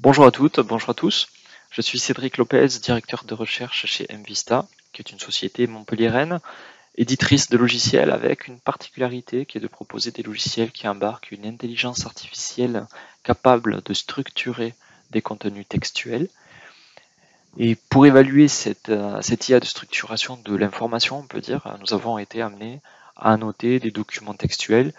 Bonjour à toutes, bonjour à tous. Je suis Cédric Lopez, directeur de recherche chez MVista, qui est une société montpelliéraine, éditrice de logiciels avec une particularité qui est de proposer des logiciels qui embarquent une intelligence artificielle capable de structurer des contenus textuels. Et pour évaluer cette IA de structuration de l'information, on peut dire, nous avons été amenés à annoter des documents textuels.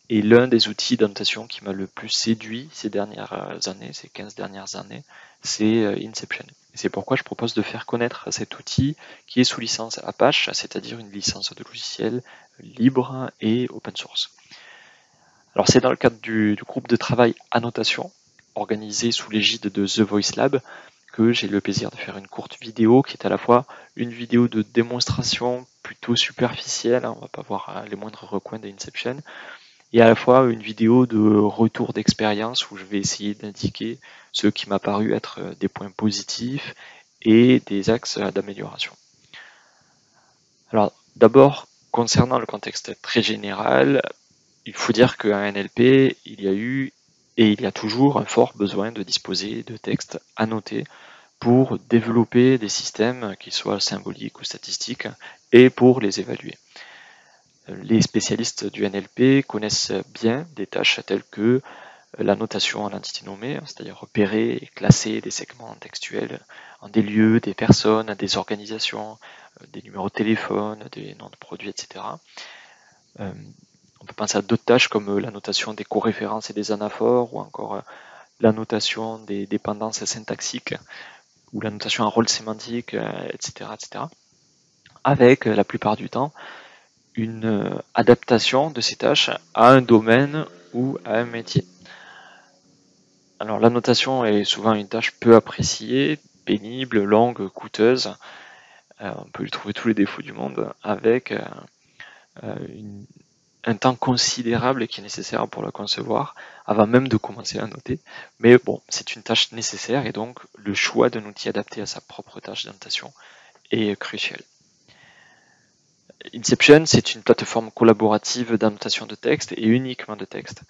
Et l'un des outils d'annotation qui m'a le plus séduit ces dernières années, ces 15 dernières années, c'est Inception. C'est pourquoi je propose de faire connaître cet outil qui est sous licence Apache, c'est-à-dire une licence de logiciel libre et open source. Alors c'est dans le cadre du groupe de travail Annotation, organisé sous l'égide de The Voice Lab, que j'ai le plaisir de faire une courte vidéo qui est à la fois une vidéo de démonstration plutôt superficielle, on va pas voir les moindres recoins d'Inception, et à la fois une vidéo de retour d'expérience où je vais essayer d'indiquer ce qui m'a paru être des points positifs et des axes d'amélioration. Alors d'abord, concernant le contexte très général, il faut dire qu'en NLP, il y a eu et il y a toujours un fort besoin de disposer de textes annotés pour développer des systèmes qui soient symboliques ou statistiques et pour les évaluer. Les spécialistes du NLP connaissent bien des tâches telles que la notation en entité nommée, c'est-à-dire repérer et classer des segments textuels en des lieux, des personnes, des organisations, des numéros de téléphone, des noms de produits, etc. On peut penser à d'autres tâches comme la notation des coréférences et des anaphores, ou encore la notation des dépendances syntaxiques, ou la notation en rôle sémantique, etc., etc. Avec la plupart du temps une adaptation de ces tâches à un domaine ou à un métier. Alors la notation est souvent une tâche peu appréciée, pénible, longue, coûteuse. On peut lui trouver tous les défauts du monde avec un temps considérable qui est nécessaire pour la concevoir avant même de commencer à noter. Mais bon, c'est une tâche nécessaire et donc le choix d'un outil adapté à sa propre tâche d'annotation est crucial. Inception, c'est une plateforme collaborative d'annotation de texte et uniquement de texte.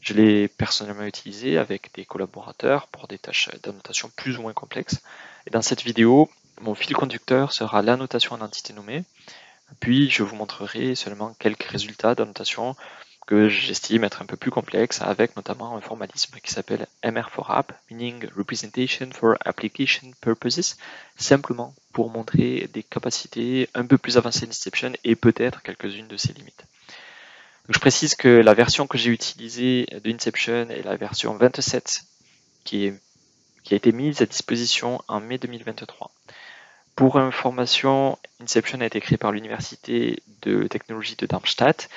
Je l'ai personnellement utilisé avec des collaborateurs pour des tâches d'annotation plus ou moins complexes. Et dans cette vidéo, mon fil conducteur sera l'annotation en entité nommée. Puis je vous montrerai seulement quelques résultats d'annotation que j'estime être un peu plus complexes, avec notamment un formalisme qui s'appelle MR4App, meaning Representation for Application Purposes, simplement pour montrer des capacités un peu plus avancées d'Inception et peut-être quelques-unes de ses limites. Donc je précise que la version que j'ai utilisée d'Inception est la version 27 qui a été mise à disposition en mai 2023. Pour information, Inception a été créé par l'Université de technologie de Darmstadt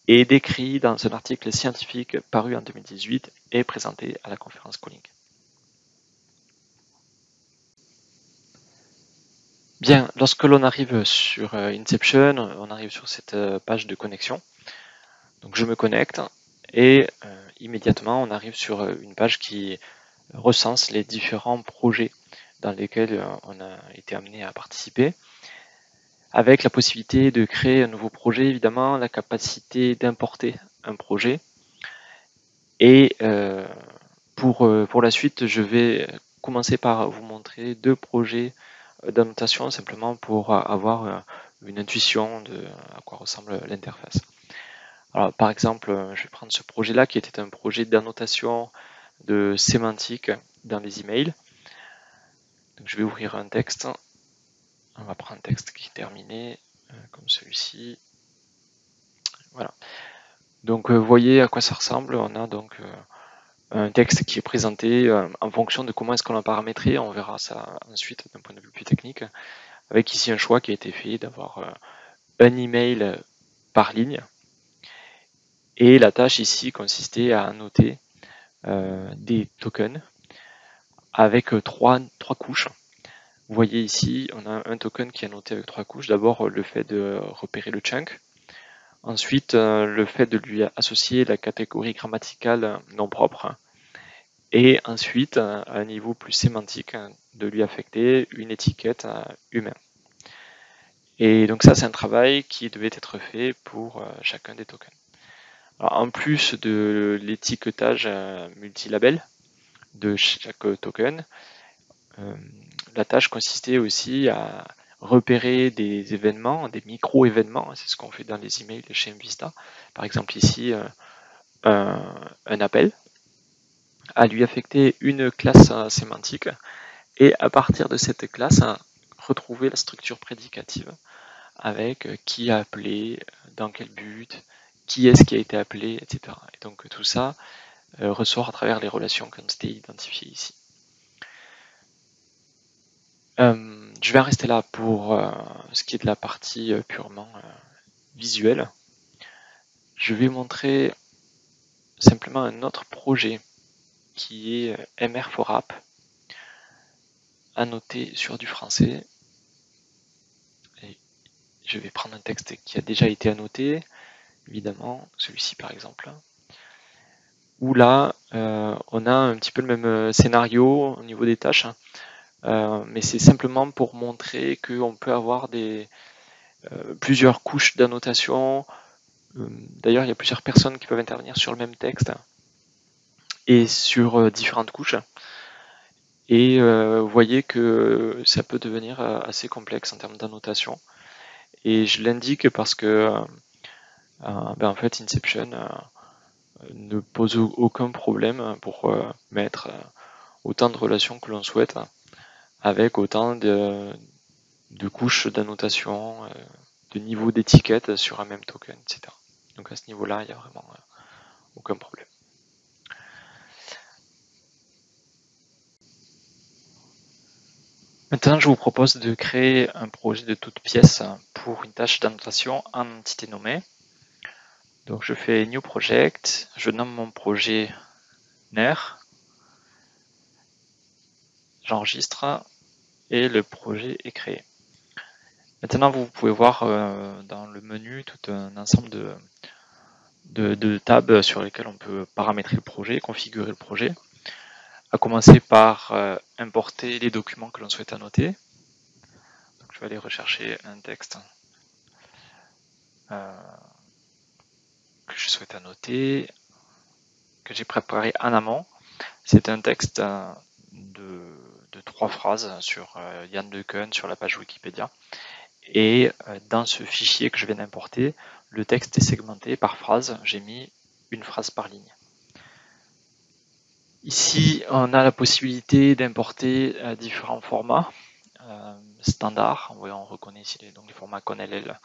et décrit dans un article scientifique paru en 2018 et présenté à la conférence Calling. Bien, lorsque l'on arrive sur Inception, on arrive sur cette page de connexion. Donc je me connecte et immédiatement on arrive sur une page qui recense les différents projets dans lesquels on a été amené à participer, avec la possibilité de créer un nouveau projet, évidemment, la capacité d'importer un projet. Et pour la suite, je vais commencer par vous montrer deux projets d'annotation, simplement pour avoir une intuition de à quoi ressemble l'interface. Alors, par exemple, je vais prendre ce projet-là qui était un projet d'annotation de sémantique dans les emails. Donc, je vais ouvrir un texte. On va prendre un texte qui est terminé, comme celui-ci. Voilà. Donc, vous voyez à quoi ça ressemble. On a donc un texte qui est présenté en fonction de comment est-ce qu'on l'a paramétré. On verra ça ensuite d'un point de vue plus technique. Avec ici un choix qui a été fait d'avoir un email par ligne. Et la tâche ici consistait à annoter des tokens avec trois couches. Vous voyez ici, on a un token qui est annoté avec trois couches. D'abord, le fait de repérer le chunk. Ensuite, le fait de lui associer la catégorie grammaticale non propre. Et ensuite, à un niveau plus sémantique, de lui affecter une étiquette humain. Et donc ça, c'est un travail qui devait être fait pour chacun des tokens. Alors, en plus de l'étiquetage multilabel, de chaque token. La tâche consistait aussi à repérer des événements, des micro-événements, c'est ce qu'on fait dans les emails chez MVista. Par exemple ici, un appel, à lui affecter une classe sémantique et à partir de cette classe, retrouver la structure prédicative avec qui a appelé, dans quel but, qui est-ce qui a été appelé, etc. Et donc tout ça ressort à travers les relations qui ont été identifiées ici. Je vais en rester là pour ce qui est de la partie purement visuelle. Je vais montrer simplement un autre projet qui est MR4App, annoté sur du français. Et je vais prendre un texte qui a déjà été annoté, évidemment, celui-ci par exemple, où là, on a un petit peu le même scénario au niveau des tâches, mais c'est simplement pour montrer qu'on peut avoir plusieurs couches d'annotation. D'ailleurs, il y a plusieurs personnes qui peuvent intervenir sur le même texte et sur différentes couches. Et vous voyez que ça peut devenir assez complexe en termes d'annotation. Et je l'indique parce que en fait, Inception ne pose aucun problème pour mettre autant de relations que l'on souhaite avec autant de couches d'annotation, de niveaux d'étiquette sur un même token, etc. Donc à ce niveau-là, il n'y a vraiment aucun problème. Maintenant, je vous propose de créer un projet de toute pièce pour une tâche d'annotation en entité nommée. Donc je fais New Project, je nomme mon projet NER, j'enregistre et le projet est créé. Maintenant, vous pouvez voir dans le menu tout un ensemble de tabs sur lesquels on peut paramétrer le projet, configurer le projet, à commencer par importer les documents que l'on souhaite annoter. Donc, je vais aller rechercher un texte que je souhaite annoter, que j'ai préparé en amont. C'est un texte de 3 phrases sur Jan Leuken sur la page Wikipédia. Et dans ce fichier que je viens d'importer, le texte est segmenté par phrase. J'ai mis une phrase par ligne. Ici, on a la possibilité d'importer différents formats standards. On reconnaît ici donc les formats CONLL,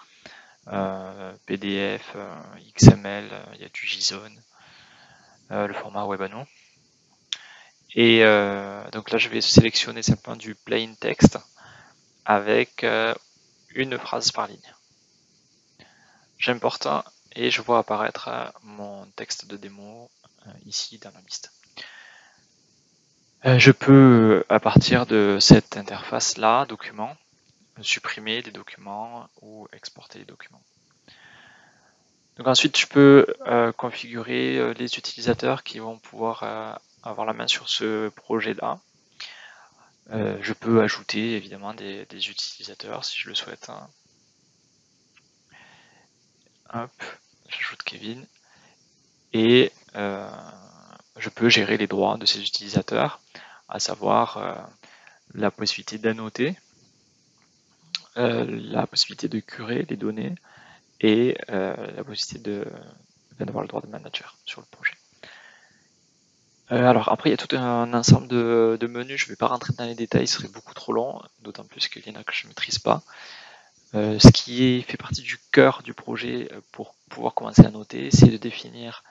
PDF, XML, il y a du JSON, le format WebAno. Et donc là, je vais sélectionner simplement du plain text avec une phrase par ligne. J'importe et je vois apparaître mon texte de démo ici dans la liste. Je peux, à partir de cette interface-là, document, supprimer des documents ou exporter les documents. Donc ensuite, je peux configurer les utilisateurs qui vont pouvoir avoir la main sur ce projet-là. Je peux ajouter évidemment des utilisateurs si je le souhaite. Hop, j'ajoute Kevin. Et je peux gérer les droits de ces utilisateurs, à savoir la possibilité d'annoter, la possibilité de curer les données et la possibilité d'avoir le droit de manager sur le projet. Alors après, il y a tout un ensemble de menus, je ne vais pas rentrer dans les détails, ce serait beaucoup trop long, d'autant plus qu'il y en a que je ne maîtrise pas. Ce qui fait partie du cœur du projet pour pouvoir commencer à noter, c'est de définir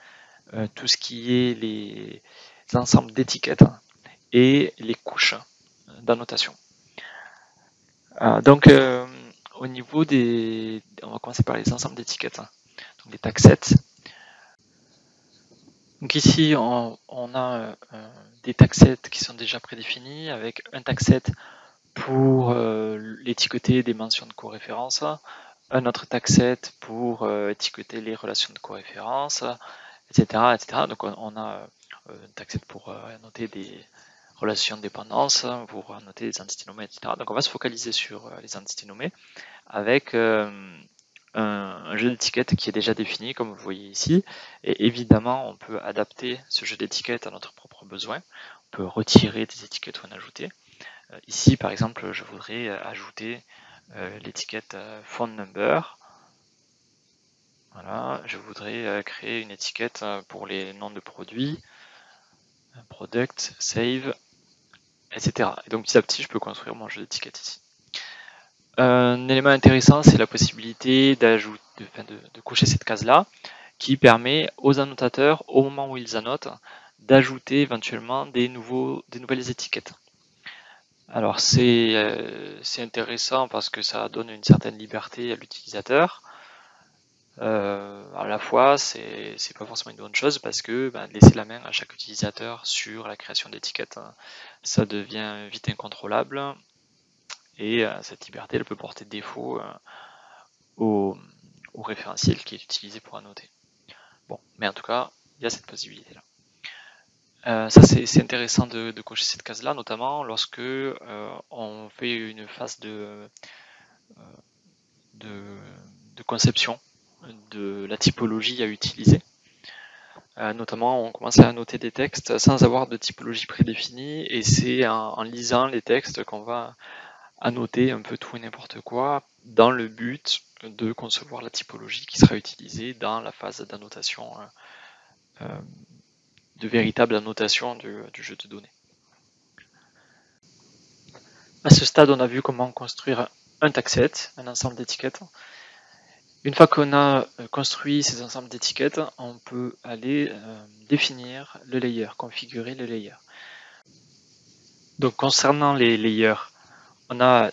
tout ce qui est les ensembles d'étiquettes et les couches d'annotation. Donc au niveau on va commencer par les ensembles d'étiquettes, donc les tagsets. Donc ici on a des tagsets qui sont déjà prédéfinis avec un tagset pour l'étiqueter des mentions de coréférence, un autre tagset pour étiqueter les relations de coréférence, etc., etc. Donc on a un tagset pour noter des relations de dépendance, pour noter des entités nommées, etc. Donc on va se focaliser sur les entités nommées avec un un jeu d'étiquettes qui est déjà défini, comme vous voyez ici. Et évidemment, on peut adapter ce jeu d'étiquettes à notre propre besoin. On peut retirer des étiquettes ou en ajouter. Ici, par exemple, je voudrais ajouter l'étiquette phone number. Voilà, je voudrais créer une étiquette pour les noms de produits, product, save, etc. Et donc petit à petit, je peux construire mon jeu d'étiquettes ici. Un élément intéressant, c'est la possibilité de cocher cette case-là, qui permet aux annotateurs, au moment où ils annotent, d'ajouter éventuellement des nouvelles étiquettes. Alors c'est intéressant parce que ça donne une certaine liberté à l'utilisateur. À la fois, c'est pas forcément une bonne chose parce que laisser la main à chaque utilisateur sur la création d'étiquettes, ça devient vite incontrôlable et cette liberté elle peut porter défaut au référentiel qui est utilisé pour annoter. Bon, mais en tout cas, il y a cette possibilité-là. Ça, c'est intéressant de cocher cette case-là, notamment lorsque on fait une phase de conception de la typologie à utiliser. Notamment, on commence à annoter des textes sans avoir de typologie prédéfinie, et c'est en lisant les textes qu'on va annoter un peu tout et n'importe quoi dans le but de concevoir la typologie qui sera utilisée dans la phase d'annotation, de véritable annotation du jeu de données. À ce stade, on a vu comment construire un tagset, un ensemble d'étiquettes. Une fois qu'on a construit ces ensembles d'étiquettes, on peut aller définir le layer, configurer le layer. Donc concernant les layers, on a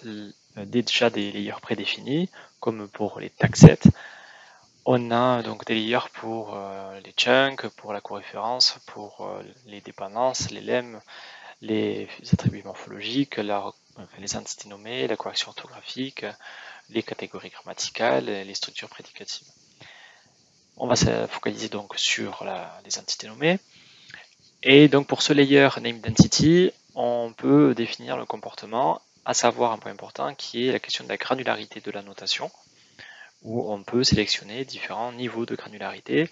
déjà des layers prédéfinis, comme pour les tagsets. On a donc des layers pour les chunks, pour la coréférence, pour les dépendances, les lemmes, les attributs morphologiques, les entités nommées, la correction orthographique, les catégories grammaticales, les structures prédicatives. On va se focaliser donc sur les entités nommées. Et donc pour ce layer nameIdentity, on peut définir le comportement, à savoir un point important qui est la question de la granularité de la notation, où on peut sélectionner différents niveaux de granularité.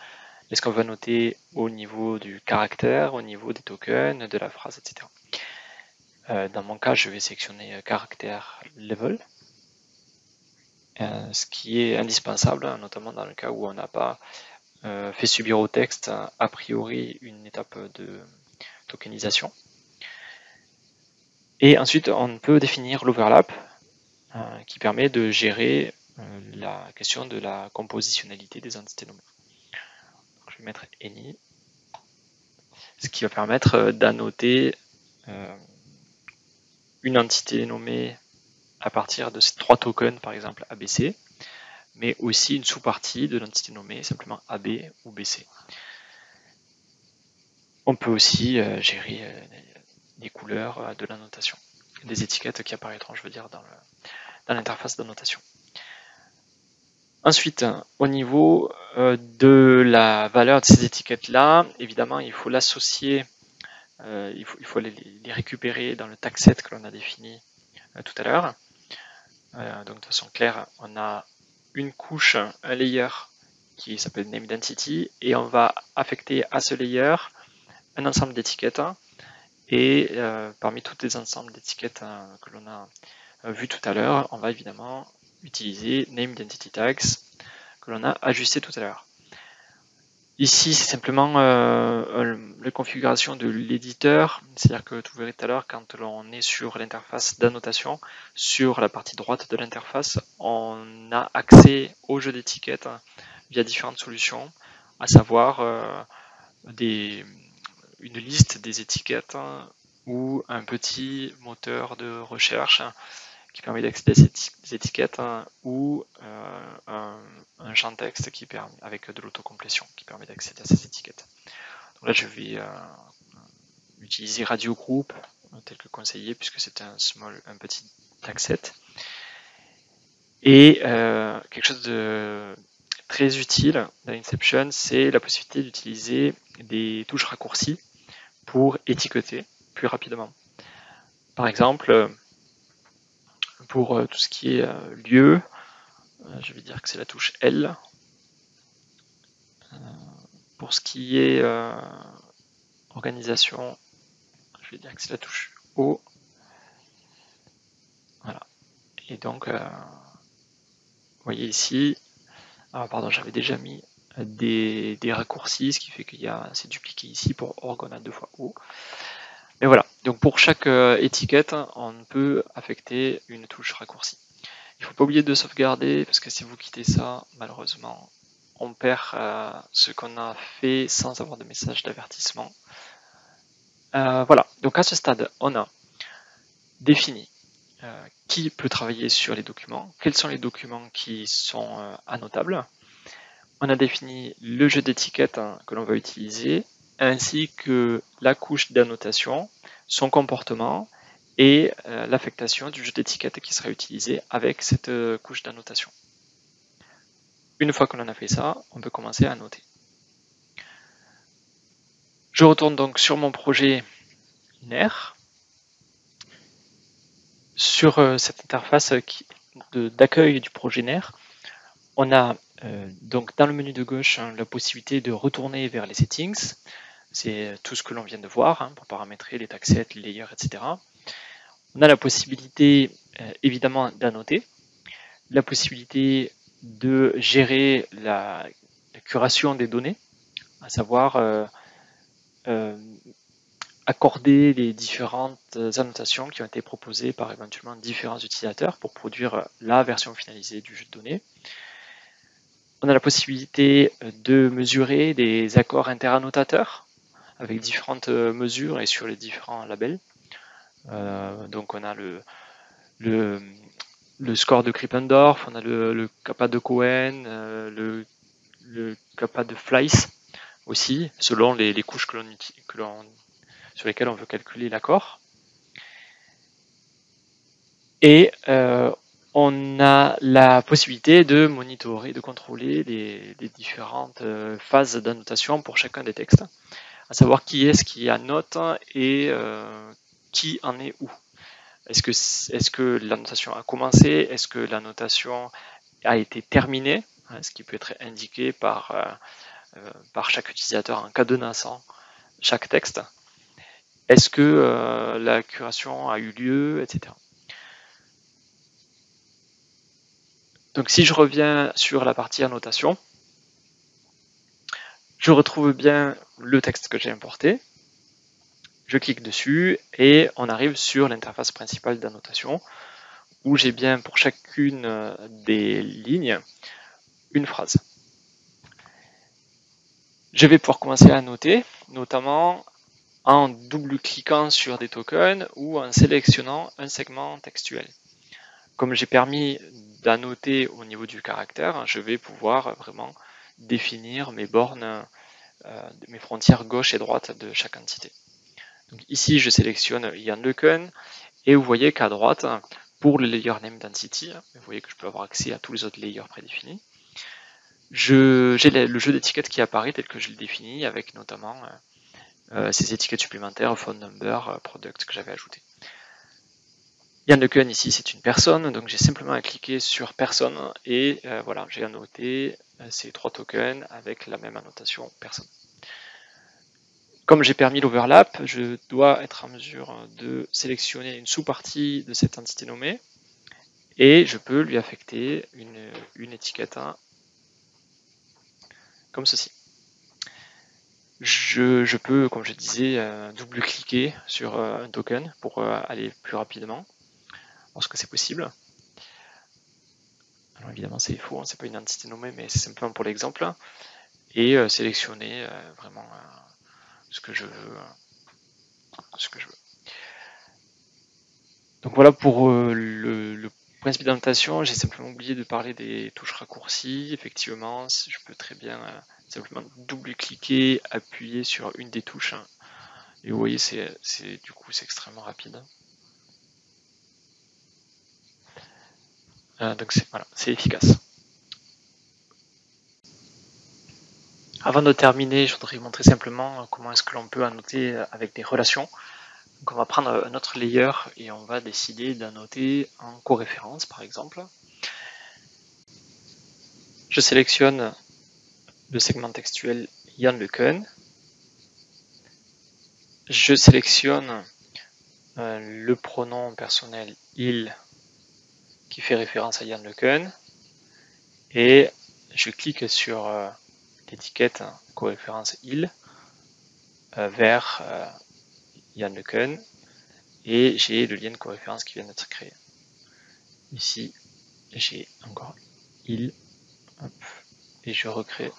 Est-ce qu'on va noter au niveau du caractère, au niveau des tokens, de la phrase, etc. Dans mon cas, je vais sélectionner caractère level, ce qui est indispensable, notamment dans le cas où on n'a pas fait subir au texte a priori une étape de tokenisation. Et ensuite, on peut définir l'overlap qui permet de gérer la question de la compositionnalité des entités nommées. Donc, je vais mettre any, ce qui va permettre d'annoter une entité nommée à partir de ces 3 tokens, par exemple ABC, mais aussi une sous-partie de l'entité nommée simplement AB ou BC. On peut aussi gérer les couleurs de la notation, des étiquettes qui apparaîtront, je veux dire, dans l'interface de notation. Ensuite, au niveau de la valeur de ces étiquettes-là, évidemment, il faut l'associer, il faut les récupérer dans le tagset que l'on a défini tout à l'heure. Donc de façon claire, on a une couche, un layer qui s'appelle nameIdentity, et on va affecter à ce layer un ensemble d'étiquettes. Et parmi tous les ensembles d'étiquettes que l'on a vu tout à l'heure, on va évidemment utiliser nameIdentityTags que l'on a ajusté tout à l'heure. Ici, c'est simplement la configuration de l'éditeur, c'est-à-dire que vous verrez tout à l'heure, quand l'on est sur l'interface d'annotation, sur la partie droite de l'interface, on a accès au jeu d'étiquettes via différentes solutions, à savoir une liste des étiquettes ou un petit moteur de recherche qui permet d'accéder à ces étiquettes ou un champ texte qui permet, avec de l'autocomplétion qui permet d'accéder à ces étiquettes. Donc là, je vais utiliser Radio Group tel que conseillé puisque c'est un petit tagset. Et quelque chose de très utile dans Inception, c'est la possibilité d'utiliser des touches raccourcies pour étiqueter plus rapidement. Par exemple, pour tout ce qui est lieu, Je vais dire que c'est la touche L. Pour ce qui est organisation, je vais dire que c'est la touche O. Voilà. Et donc, vous voyez ici, pardon, j'avais déjà mis des raccourcis, ce qui fait qu'il y a, c'est dupliqué ici pour org, on a 2 fois O. Mais voilà, donc pour chaque étiquette, on peut affecter une touche raccourci. Il ne faut pas oublier de sauvegarder, parce que si vous quittez ça, malheureusement, on perd ce qu'on a fait sans avoir de message d'avertissement. Voilà, donc à ce stade, on a défini qui peut travailler sur les documents, quels sont les documents qui sont annotables. On a défini le jeu d'étiquettes que l'on va utiliser, ainsi que la couche d'annotation, son comportement et l'affectation du jeu d'étiquettes qui sera utilisé avec cette couche d'annotation. Une fois que l'on a fait ça, on peut commencer à noter. Je retourne donc sur mon projet NER. Sur cette interface d'accueil du projet NER, on a donc dans le menu de gauche la possibilité de retourner vers les settings. C'est tout ce que l'on vient de voir pour paramétrer les tagsets, les layers, etc. On a la possibilité évidemment d'annoter, la possibilité de gérer la curation des données, à savoir accorder les différentes annotations qui ont été proposées par éventuellement différents utilisateurs pour produire la version finalisée du jeu de données. On a la possibilité de mesurer des accords interannotateurs avec différentes mesures et sur les différents labels. Donc on a le score de Krippendorf, on a le kappa de Cohen, le kappa de Fleiss aussi, selon les couches sur lesquelles on veut calculer l'accord. Et on a la possibilité de monitorer, de contrôler les différentes phases d'annotation pour chacun des textes, à savoir qui est-ce qui annote et qui en est où. Est-ce que l'annotation a commencé? Est-ce que l'annotation a été terminée? Ce qui peut être indiqué par chaque utilisateur en cadenassant chaque texte. Est-ce que la curation a eu lieu, etc. Donc si je reviens sur la partie annotation, je retrouve bien le texte que j'ai importé. Je clique dessus et on arrive sur l'interface principale d'annotation où j'ai bien pour chacune des lignes une phrase. Je vais pouvoir commencer à annoter, notamment en double-cliquant sur des tokens ou en sélectionnant un segment textuel. Comme j'ai permis d'annoter au niveau du caractère, je vais pouvoir vraiment définir mes bornes, mes frontières gauche et droite de chaque entité. Donc ici, je sélectionne Ian Leuken et vous voyez qu'à droite, pour le layer name d'entity, vous voyez que je peux avoir accès à tous les autres layers prédéfinis. J'ai le jeu d'étiquettes qui apparaît tel que je le définis avec notamment ces étiquettes supplémentaires, phone number, product que j'avais ajouté. Ian Leuken ici c'est une personne, donc j'ai simplement à cliquer sur personne et voilà, j'ai annoté ces 3 tokens avec la même annotation personne. Comme j'ai permis l'overlap, je dois être en mesure de sélectionner une sous-partie de cette entité nommée et je peux lui affecter une étiquette comme ceci. Je peux, comme je disais, double-cliquer sur un token pour aller plus rapidement lorsque c'est possible. Alors évidemment c'est faux, c'est pas une entité nommée, mais c'est simplement pour l'exemple. Et sélectionner vraiment ce que je veux. Donc voilà pour le principe d'annotation. J'ai simplement oublié de parler des touches raccourcis. Effectivement, je peux très bien simplement double-cliquer, appuyer sur une des touches. Et vous voyez, du coup, c'est extrêmement rapide. Donc voilà, c'est efficace. Avant de terminer, je voudrais vous montrer simplement comment est-ce que l'on peut annoter avec des relations. Donc on va prendre un autre layer et on va décider d'annoter en coréférence par exemple. Je sélectionne le segment textuel Yann LeCun. Je sélectionne le pronom personnel il qui fait référence à Yann LeCun et je clique sur l'étiquette coréférence il vers Yann LeCun et j'ai le lien de coréférence qui vient d'être créé. Ici, j'ai encore il et je recrée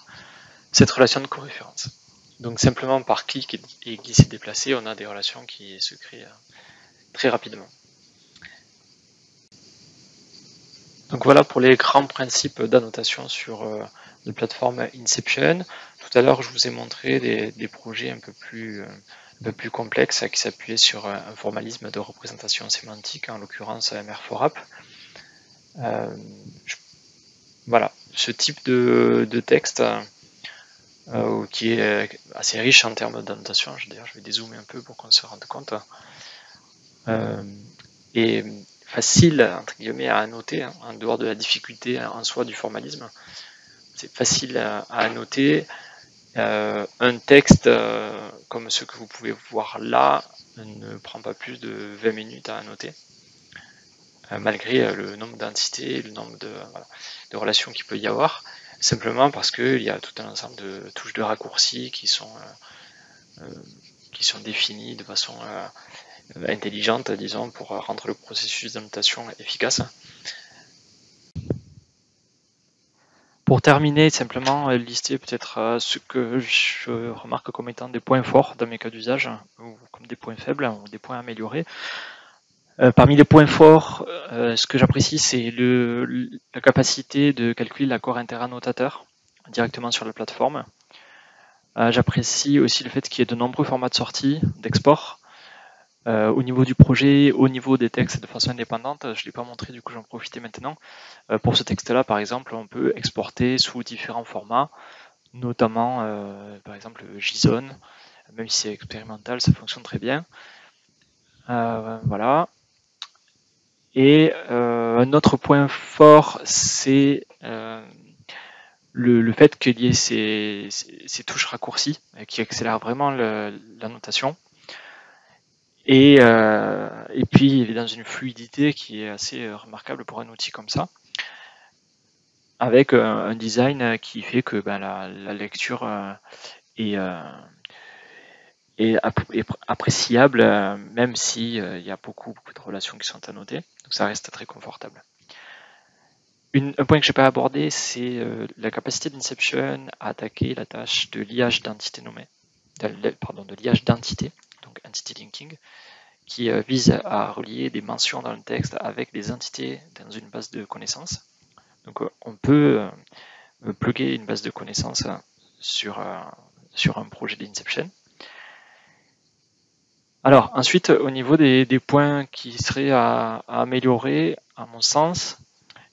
cette relation de coréférence. Donc simplement par clic et glisser déplacer, on a des relations qui se créent très rapidement. Donc voilà pour les grands principes d'annotation sur la plateforme Inception. Tout à l'heure, je vous ai montré des projets un peu plus complexes qui s'appuyaient sur un formalisme de représentation sémantique, en l'occurrence MR4App. Voilà, ce type de texte qui est assez riche en termes d'annotation. D'ailleurs, je vais dézoomer un peu pour qu'on se rende compte. Et facile, entre guillemets, à annoter, hein, en dehors de la difficulté en soi du formalisme. C'est facile à annoter. Un texte comme ce que vous pouvez voir là ne prend pas plus de 20 minutes à annoter, malgré le nombre d'entités, le nombre de relations qu'il peut y avoir, simplement parce qu'il y a tout un ensemble de touches de raccourcis qui sont définies de façon intelligente, disons, pour rendre le processus d'annotation efficace. Pour terminer, simplement lister peut-être ce que je remarque comme étant des points forts dans mes cas d'usage, ou comme des points faibles, ou des points améliorés. Parmi les points forts, ce que j'apprécie, c'est la capacité de calculer l'accord interannotateur directement sur la plateforme. J'apprécie aussi le fait qu'il y ait de nombreux formats de sortie, d'export, au niveau du projet, au niveau des textes de façon indépendante. Je ne l'ai pas montré, du coup j'en profitais maintenant. Pour ce texte-là, par exemple, on peut exporter sous différents formats, notamment par exemple JSON, même si c'est expérimental, ça fonctionne très bien. Voilà. Et un autre point fort, c'est le fait qu'il y ait ces touches raccourcies qui accélèrent vraiment l'annotation. Et puis, il est dans une fluidité qui est assez remarquable pour un outil comme ça, avec un design qui fait que la lecture est appréciable, même si il y a beaucoup de relations qui sont annotées. Donc ça reste très confortable. Un point que je n'ai pas abordé, c'est la capacité d'Inception à attaquer la tâche de liage d'entités nommées, de liage d'entités, donc entity linking, qui vise à relier des mentions dans le texte avec des entités dans une base de connaissances. Donc on peut plugger une base de connaissances sur un projet d'Inception. Alors ensuite, au niveau des points qui seraient à améliorer, à mon sens,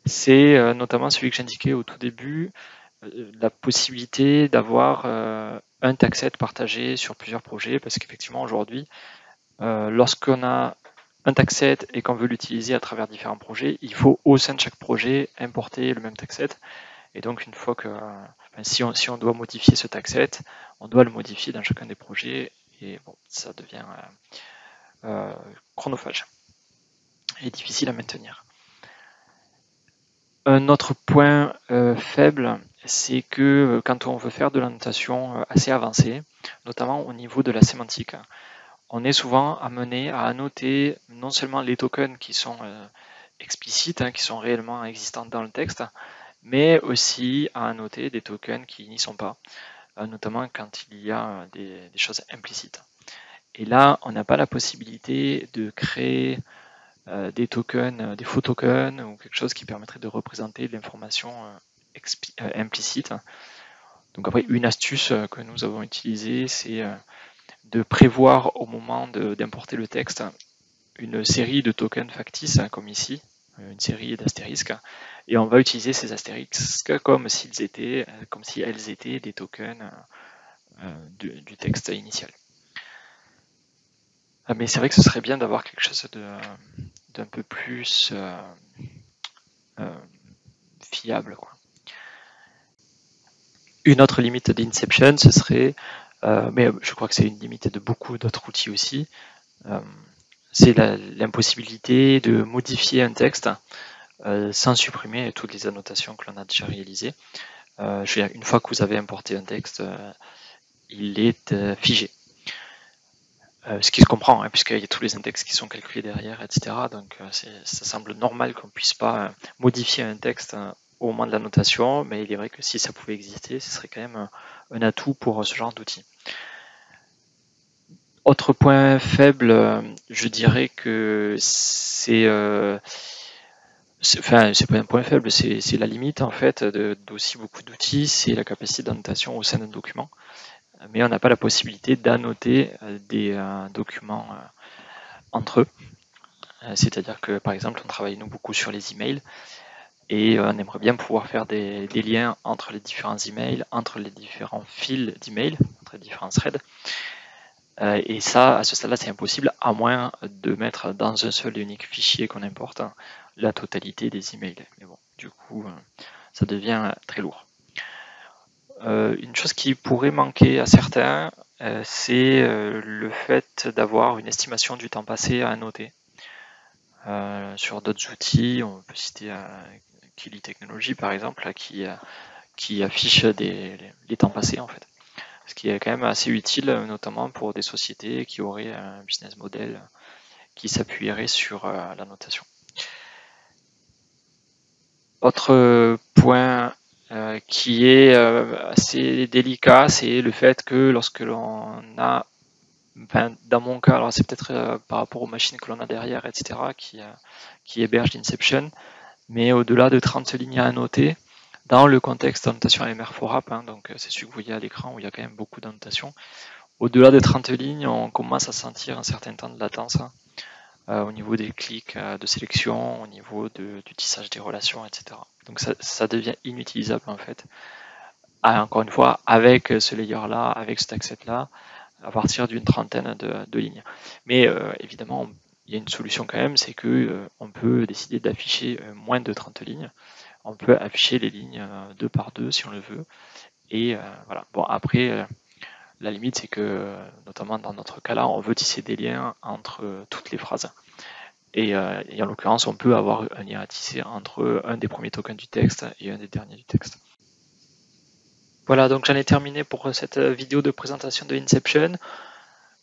c'est notamment celui que j'indiquais au tout début, la possibilité d'avoir un tagset partagé sur plusieurs projets, parce qu'effectivement aujourd'hui, lorsqu'on a un tagset et qu'on veut l'utiliser à travers différents projets, il faut au sein de chaque projet importer le même tagset. Et donc une fois que, si on doit modifier ce tagset, on doit le modifier dans chacun des projets, et bon, ça devient chronophage et difficile à maintenir. Un autre point faible, c'est que quand on veut faire de l'annotation assez avancée, notamment au niveau de la sémantique, on est souvent amené à annoter non seulement les tokens qui sont explicites, qui sont réellement existants dans le texte, mais aussi à annoter des tokens qui n'y sont pas, notamment quand il y a des choses implicites. Et là, on n'a pas la possibilité de créer des tokens, des faux tokens ou quelque chose qui permettrait de représenter l'information implicite. Donc après, une astuce que nous avons utilisée, c'est de prévoir au moment d'importer le texte une série de tokens factices, comme ici, une série d'astérisques, et on va utiliser ces astérisques comme si elles étaient des tokens du texte initial. Mais c'est vrai que ce serait bien d'avoir quelque chose d'un peu plus fiable, quoi. Une autre limite d'Inception, ce serait, mais je crois que c'est une limite de beaucoup d'autres outils aussi, c'est l'impossibilité de modifier un texte sans supprimer toutes les annotations que l'on a déjà réalisées. Une fois que vous avez importé un texte, il est figé. Ce qui se comprend, hein, puisqu'il y a tous les index qui sont calculés derrière, etc. Donc ça semble normal qu'on ne puisse pas modifier un texte au moment de la notation, mais il est vrai que si ça pouvait exister, ce serait quand même un atout pour ce genre d'outil. Autre point faible, je dirais que c'est pas un point faible, c'est la limite en fait d'aussi beaucoup d'outils, c'est la capacité d'annotation au sein d'un document. Mais on n'a pas la possibilité d'annoter des documents entre eux. C'est-à-dire que par exemple, on travaille nous beaucoup sur les emails et on aimerait bien pouvoir faire des liens entre les différents emails, entre les différents fils d'emails, entre les différents threads. Et ça, à ce stade-là, c'est impossible, à moins de mettre dans un seul et unique fichier qu'on importe la totalité des emails. Mais bon, du coup, ça devient très lourd. Une chose qui pourrait manquer à certains, c'est le fait d'avoir une estimation du temps passé à annoter. Sur d'autres outils, on peut citer Kili Technology par exemple, qui affiche les temps passés en fait. Ce qui est quand même assez utile, notamment pour des sociétés qui auraient un business model qui s'appuierait sur la notation. Autre point qui est assez délicat, c'est le fait que lorsque l'on a, enfin, dans mon cas, alors c'est peut-être par rapport aux machines que l'on a derrière, etc., qui hébergent l'Inception, mais au-delà de 30 lignes à annoter, dans le contexte d'annotation MR4App, hein, donc c'est celui que vous voyez à l'écran où il y a quand même beaucoup d'annotations, au-delà des 30 lignes, on commence à sentir un certain temps de latence au niveau des clics de sélection, au niveau du tissage des relations, etc. Donc ça devient inutilisable en fait. Encore une fois, avec ce layer-là, avec ce tagset-là, à partir d'une trentaine de lignes. Mais évidemment, il y a une solution quand même, c'est que on peut décider d'afficher moins de 30 lignes. On peut afficher les lignes 2 par 2 si on le veut. Et voilà. Bon, après, la limite, c'est que, notamment dans notre cas-là, on veut tisser des liens entre toutes les phrases. Et en l'occurrence, on peut avoir un lien à tisser entre un des premiers tokens du texte et un des derniers du texte. Voilà, donc j'en ai terminé pour cette vidéo de présentation de Inception,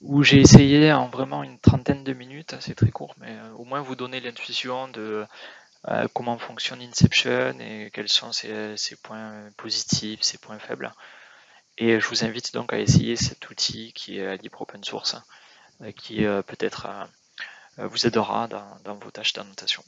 où j'ai essayé en vraiment une trentaine de minutes, c'est très court, mais au moins vous donner l'intuition de comment fonctionne Inception et quels sont ses points positifs, ses points faibles. Et je vous invite donc à essayer cet outil qui est libre open source, qui peut-être vous aidera dans vos tâches d'annotation.